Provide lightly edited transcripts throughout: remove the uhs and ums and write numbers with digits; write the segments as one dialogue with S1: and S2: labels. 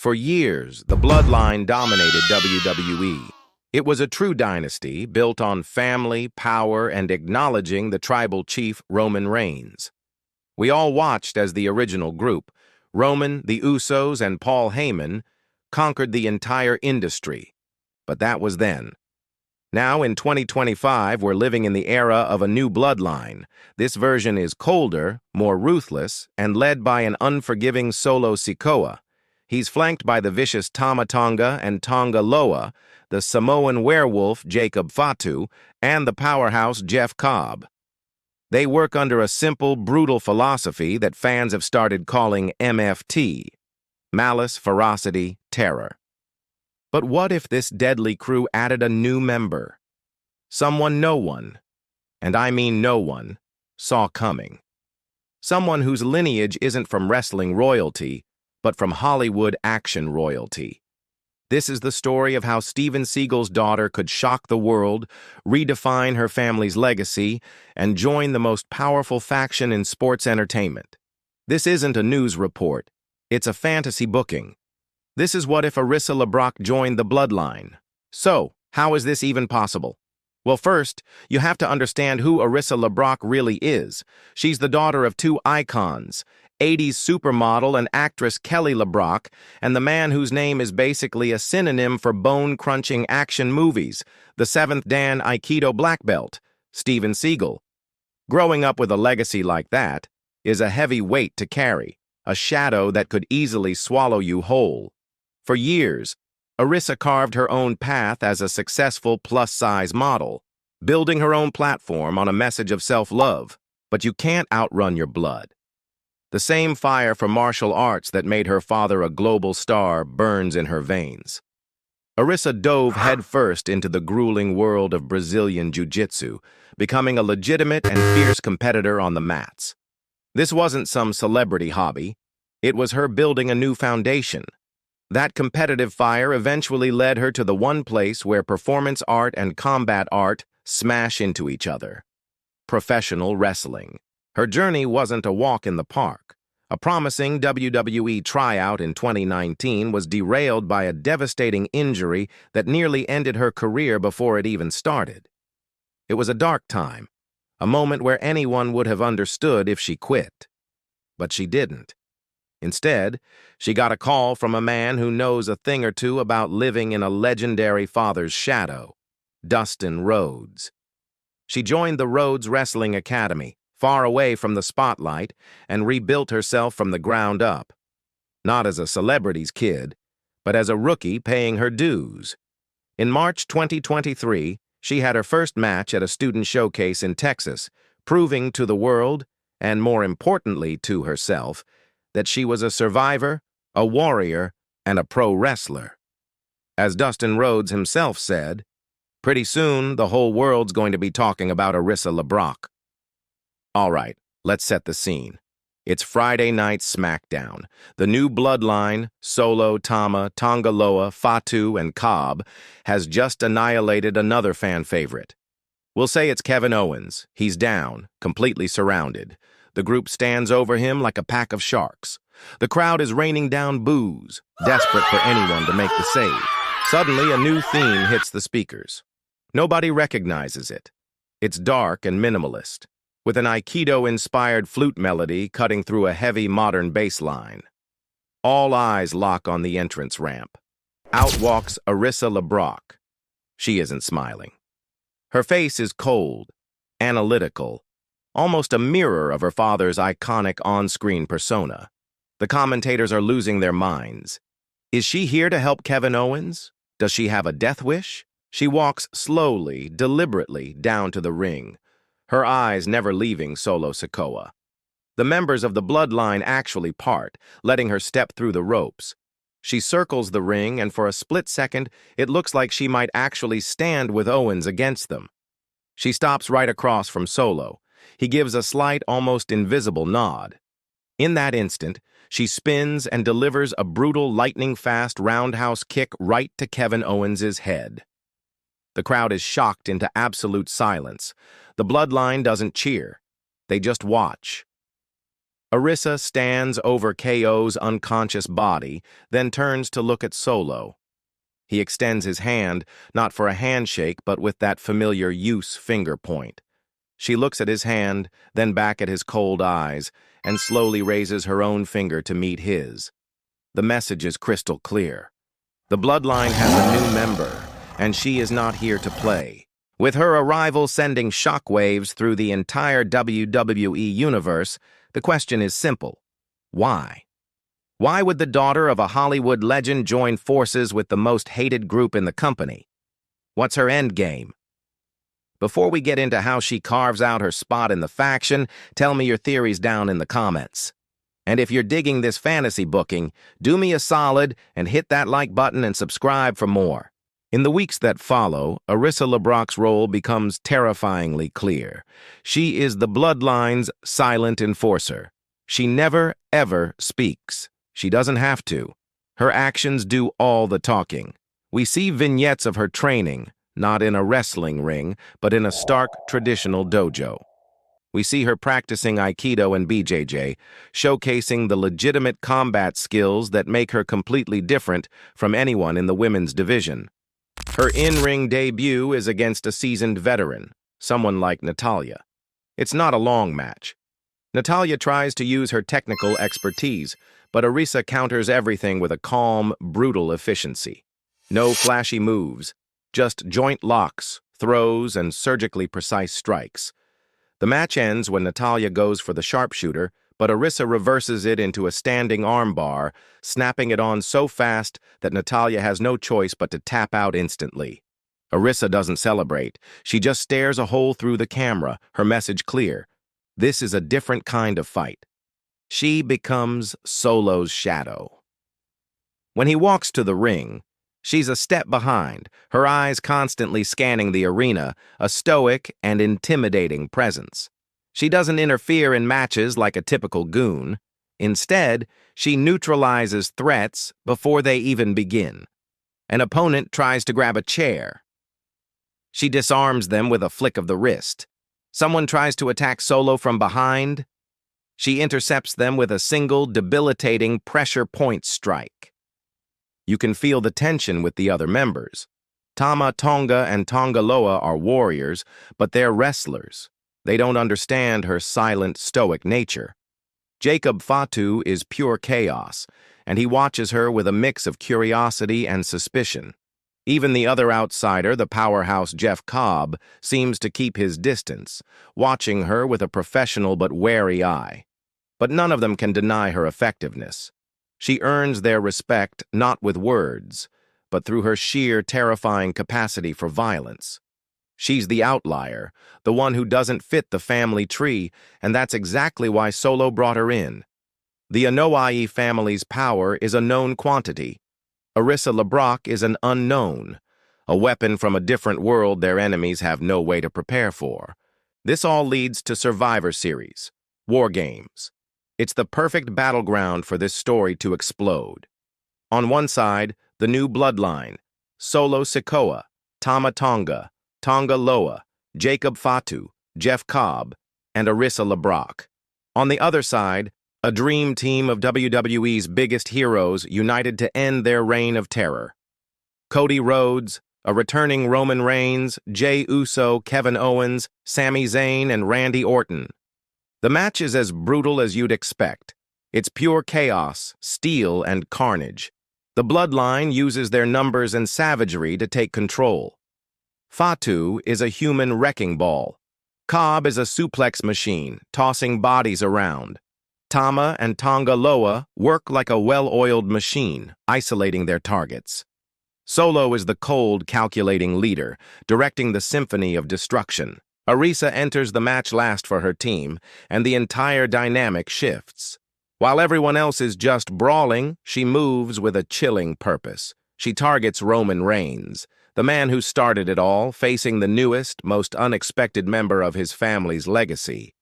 S1: For years, the Bloodline dominated WWE. It was a true dynasty built on family, power, and acknowledging the tribal chief Roman Reigns. We all watched as the original group, Roman, the Usos, and Paul Heyman, conquered the entire industry. But that was then. Now, in 2025, we're living in the era of a new bloodline. This version is colder, more ruthless, and led by an unforgiving Solo Sikoa. He's flanked by the vicious Tama Tonga and Tonga Loa, the Samoan werewolf Jacob Fatu, and the powerhouse Jeff Cobb. They work under a simple, brutal philosophy that fans have started calling MFT: malice, ferocity, terror. But what if this deadly crew added a new member? Someone no one, and I mean no one, saw coming. Someone whose lineage isn't from wrestling royalty, but from Hollywood action royalty. This is the story of how Steven Seagal's daughter could shock the world, redefine her family's legacy, and join the most powerful faction in sports entertainment. This isn't a news report. It's a fantasy booking. This is what if Arissa LeBrock joined the Bloodline. So, how is this even possible? Well, first, you have to understand who Arissa LeBrock really is. She's the daughter of two icons, 80s supermodel and actress Kelly LeBrock, and the man whose name is basically a synonym for bone-crunching action movies, the 7th Dan Aikido black belt, Steven Seagal. Growing up with a legacy like that is a heavy weight to carry, a shadow that could easily swallow you whole. For years, Arissa carved her own path as a successful plus-size model, building her own platform on a message of self-love. But you can't outrun your blood. The same fire for martial arts that made her father a global star burns in her veins. Arissa dove headfirst into the grueling world of Brazilian jiu-jitsu, becoming a legitimate and fierce competitor on the mats. This wasn't some celebrity hobby. It was her building a new foundation. That competitive fire eventually led her to the one place where performance art and combat art smash into each other: professional wrestling. Her journey wasn't a walk in the park. A promising WWE tryout in 2019 was derailed by a devastating injury that nearly ended her career before it even started. It was a dark time, a moment where anyone would have understood if she quit. But she didn't. Instead, she got a call from a man who knows a thing or two about living in a legendary father's shadow, Dustin Rhodes. She joined the Rhodes Wrestling Academy, far away from the spotlight, and rebuilt herself from the ground up. Not as a celebrity's kid, but as a rookie paying her dues. In March 2023, she had her first match at a student showcase in Texas, proving to the world, and more importantly to herself, that she was a survivor, a warrior, and a pro wrestler. As Dustin Rhodes himself said, pretty soon the whole world's going to be talking about Arissa LeBrock. All right, let's set the scene. It's Friday Night SmackDown. The new Bloodline, Solo, Tama, Tonga Loa, Fatu, and Cobb, has just annihilated another fan favorite. We'll say it's Kevin Owens. He's down, completely surrounded. The group stands over him like a pack of sharks. The crowd is raining down boos, desperate for anyone to make the save. Suddenly, a new theme hits the speakers. Nobody recognizes it. It's dark and minimalist, with an Aikido-inspired flute melody cutting through a heavy modern bass line. All eyes lock on the entrance ramp. Out walks Arissa LeBrock. She isn't smiling. Her face is cold, analytical, almost a mirror of her father's iconic on-screen persona. The commentators are losing their minds. Is she here to help Kevin Owens? Does she have a death wish? She walks slowly, deliberately down to the ring, her eyes never leaving Solo Sikoa. The members of the Bloodline actually part, letting her step through the ropes. She circles the ring, and for a split second, it looks like she might actually stand with Owens against them. She stops right across from Solo. He gives a slight, almost invisible nod. In that instant, she spins and delivers a brutal, lightning-fast roundhouse kick right to Kevin Owens' head. The crowd is shocked into absolute silence. The Bloodline doesn't cheer. They just watch. Arisa stands over KO's unconscious body, then turns to look at Solo. He extends his hand, not for a handshake, but with that familiar use finger point. She looks at his hand, then back at his cold eyes, and slowly raises her own finger to meet his. The message is crystal clear. The Bloodline has a new member, and she is not here to play. With her arrival sending shockwaves through the entire WWE universe, the question is simple. Why? Why would the daughter of a Hollywood legend join forces with the most hated group in the company? What's her end game? Before we get into how she carves out her spot in the faction, tell me your theories down in the comments. And if you're digging this fantasy booking, do me a solid and hit that like button and subscribe for more. In the weeks that follow, Arisa LeBrock's role becomes terrifyingly clear. She is the Bloodline's silent enforcer. She never, ever speaks. She doesn't have to. Her actions do all the talking. We see vignettes of her training, not in a wrestling ring, but in a stark, traditional dojo. We see her practicing Aikido and BJJ, showcasing the legitimate combat skills that make her completely different from anyone in the women's division. Her in-ring debut is against a seasoned veteran, someone like Natalya. It's not a long match. Natalya tries to use her technical expertise, but Arisa counters everything with a calm, brutal efficiency. No flashy moves, just joint locks, throws, and surgically precise strikes. The match ends when Natalya goes for the sharpshooter, but Arisa reverses it into a standing armbar, snapping it on so fast that Natalya has no choice but to tap out instantly. Arisa doesn't celebrate. She just stares a hole through the camera, her message clear. This is a different kind of fight. She becomes Solo's shadow. When he walks to the ring, she's a step behind, her eyes constantly scanning the arena, a stoic and intimidating presence. She doesn't interfere in matches like a typical goon. Instead, she neutralizes threats before they even begin. An opponent tries to grab a chair. She disarms them with a flick of the wrist. Someone tries to attack Solo from behind. She intercepts them with a single, debilitating pressure point strike. You can feel the tension with the other members. Tama Tonga and Tongaloa are warriors, but they're wrestlers. They don't understand her silent, stoic nature. Jacob Fatu is pure chaos, and he watches her with a mix of curiosity and suspicion. Even the other outsider, the powerhouse Jeff Cobb, seems to keep his distance, watching her with a professional but wary eye. But none of them can deny her effectiveness. She earns their respect not with words, but through her sheer, terrifying capacity for violence. She's the outlier, the one who doesn't fit the family tree, and that's exactly why Solo brought her in. The Anoa'i family's power is a known quantity. Arisa LeBrock is an unknown, a weapon from a different world their enemies have no way to prepare for. This all leads to Survivor Series, War Games. It's the perfect battleground for this story to explode. On one side, the new Bloodline, Solo Sikoa, Tama Tonga, Tongaloa, Jacob Fatu, Jeff Cobb, and Arisa LeBrock. On the other side, a dream team of WWE's biggest heroes united to end their reign of terror. Cody Rhodes, a returning Roman Reigns, Jey Uso, Kevin Owens, Sami Zayn, and Randy Orton. The match is as brutal as you'd expect. It's pure chaos, steel, and carnage. The Bloodline uses their numbers and savagery to take control. Fatu is a human wrecking ball. Cobb is a suplex machine, tossing bodies around. Tama and Tongaloa work like a well-oiled machine, isolating their targets. Solo is the cold, calculating leader, directing the symphony of destruction. Arisa enters the match last for her team, and the entire dynamic shifts. While everyone else is just brawling, she moves with a chilling purpose. She targets Roman Reigns, the man who started it all, facing the newest, most unexpected member of his family's legacy.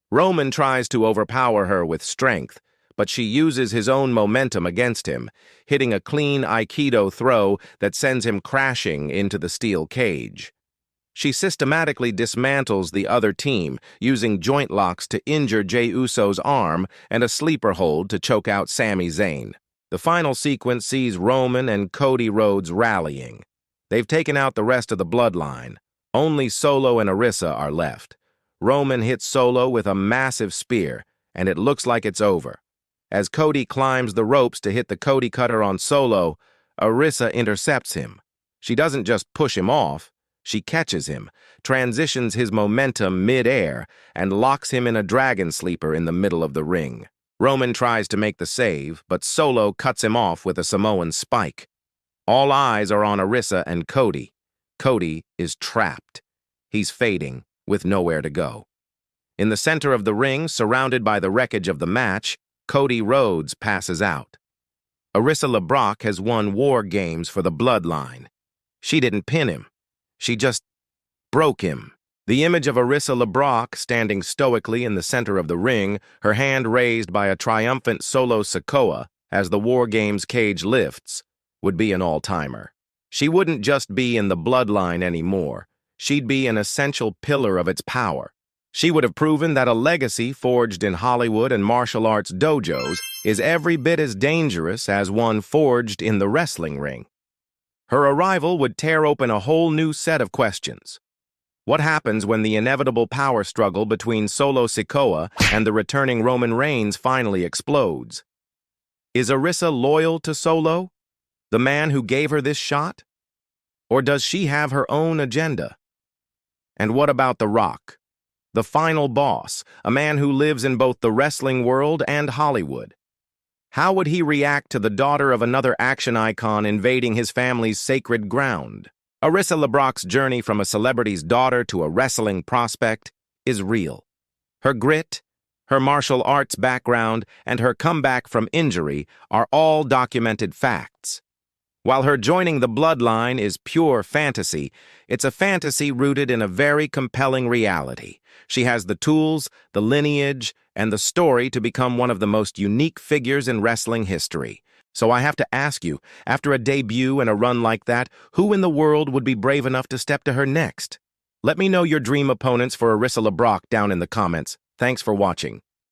S1: Roman tries to overpower her with strength, but she uses his own momentum against him, hitting a clean Aikido throw that sends him crashing into the steel cage. She systematically dismantles the other team, using joint locks to injure Jey Uso's arm and a sleeper hold to choke out Sami Zayn. The final sequence sees Roman and Cody Rhodes rallying. They've taken out the rest of the Bloodline. Only Solo and Arisa are left. Roman hits Solo with a massive spear, and it looks like it's over. As Cody climbs the ropes to hit the Cody Cutter on Solo, Arisa intercepts him. She doesn't just push him off, she catches him, transitions his momentum mid-air, and locks him in a dragon sleeper in the middle of the ring. Roman tries to make the save, but Solo cuts him off with a Samoan spike. All eyes are on Arisa and Cody. Cody is trapped. He's fading, with nowhere to go. In the center of the ring, surrounded by the wreckage of the match, Cody Rhodes passes out. Arisa LeBrock has won War Games for the Bloodline. She didn't pin him. She just broke him. The image of Arisa LeBrock standing stoically in the center of the ring, her hand raised by a triumphant Solo Sikoa as the War Games cage lifts, would be an all-timer. She wouldn't just be in the Bloodline anymore. She'd be an essential pillar of its power. She would have proven that a legacy forged in Hollywood and martial arts dojos is every bit as dangerous as one forged in the wrestling ring. Her arrival would tear open a whole new set of questions. What happens when the inevitable power struggle between Solo Sikoa and the returning Roman Reigns finally explodes? Is Arisa loyal to Solo, the man who gave her this shot? Or does she have her own agenda? And what about The Rock, the final boss, a man who lives in both the wrestling world and Hollywood? How would he react to the daughter of another action icon invading his family's sacred ground? Arisa LeBrock's journey from a celebrity's daughter to a wrestling prospect is real. Her grit, her martial arts background, and her comeback from injury are all documented facts. While her joining the Bloodline is pure fantasy, it's a fantasy rooted in a very compelling reality. She has the tools, the lineage, and the story to become one of the most unique figures in wrestling history. So I have to ask you, after a debut and a run like that, who in the world would be brave enough to step to her next? Let me know your dream opponents for Arisa LeBrock down in the comments. Thanks for watching.